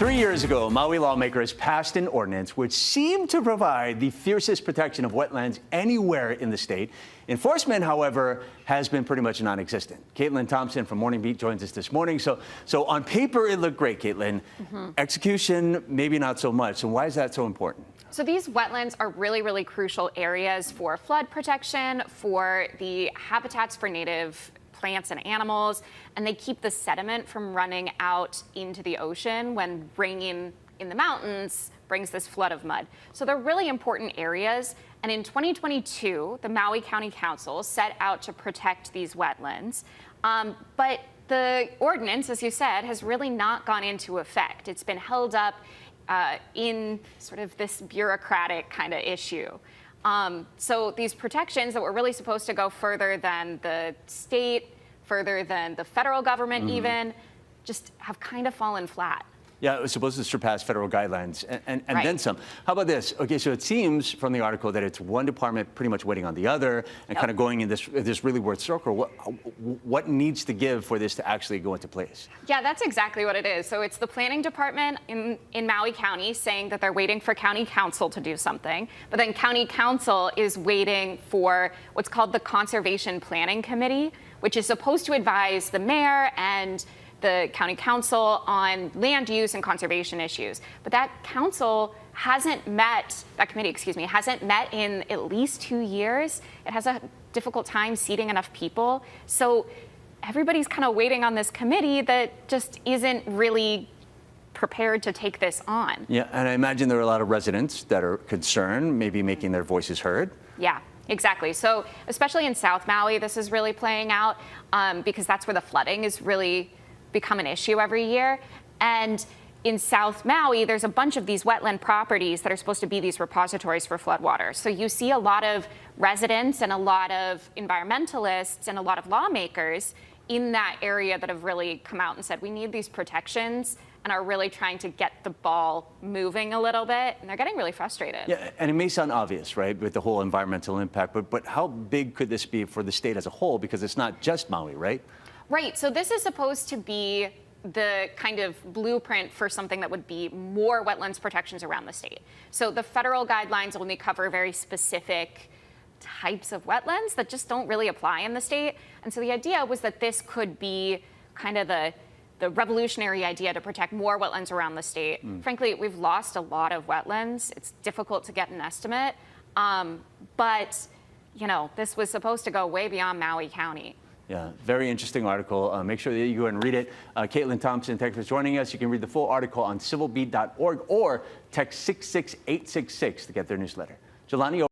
3 years ago, Maui lawmakers passed an ordinance which seemed to provide the fiercest protection of wetlands anywhere in the state. Enforcement, however, has been pretty much non-existent. Caitlin Thompson from Morning Beat joins us this morning. So on paper, it looked great, Caitlin. Execution, maybe not so much. So why is that so important? So these wetlands are really, really crucial areas for flood protection, for the habitats for native plants and animals, and they keep the sediment from running out into the ocean when rain in the mountains brings this flood of mud. So they're really important areas. And in 2022, the Maui County Council set out to protect these wetlands. But the ordinance, as you said, has really not gone into effect. It's been held up in sort of this bureaucratic kind of issue. So these protections that were really supposed to go further than the state, further than the federal government even, just have kind of fallen flat. Yeah, it was supposed to surpass federal guidelines and Right. then some. How about this? Okay, so it seems from the article that it's one department pretty much waiting on the other and kind of going in this really weird circle. What needs to give for this to actually go into place? Yeah, that's exactly what it is. So it's the planning department in Maui County saying that they're waiting for county council to do something, but then county council is waiting for what's called the Conservation Planning Committee, which is supposed to advise the mayor and the county council on land use and conservation issues. But that council hasn't met, that committee, excuse me, hasn't met in at least 2 years. It has a difficult time seating enough people. So everybody's kind of waiting on this committee that just isn't really prepared to take this on. Yeah, and I imagine there are a lot of residents that are concerned, maybe making their voices heard. Yeah. Exactly. So especially in South Maui, this is really playing out because that's where the flooding is really become an issue every year. And in South Maui, there's a bunch of these wetland properties that are supposed to be these repositories for floodwaters. So you see a lot of residents and a lot of environmentalists and a lot of lawmakers in that area that have really come out and said, we need these protections, and are really trying to get the ball moving a little bit, and they're getting really frustrated. Yeah, and it may sound obvious, right, with the whole environmental impact, but how big could this be for the state as a whole? Because it's not just Maui, right? Right, so this is supposed to be the kind of blueprint for something that would be more wetlands protections around the state. So the federal guidelines only cover very specific types of wetlands that just don't really apply in the state. And so the idea was that this could be kind of the revolutionary idea to protect more wetlands around the state. Frankly, we've lost a lot of wetlands. It's difficult to get an estimate, but you know, this was supposed to go way beyond Maui County. Yeah, very interesting article. Make sure that you go and read it. Caitlin Thompson, thanks for joining us. You can read the full article on civilbeat.org or text 66866 to get their newsletter. Jelani.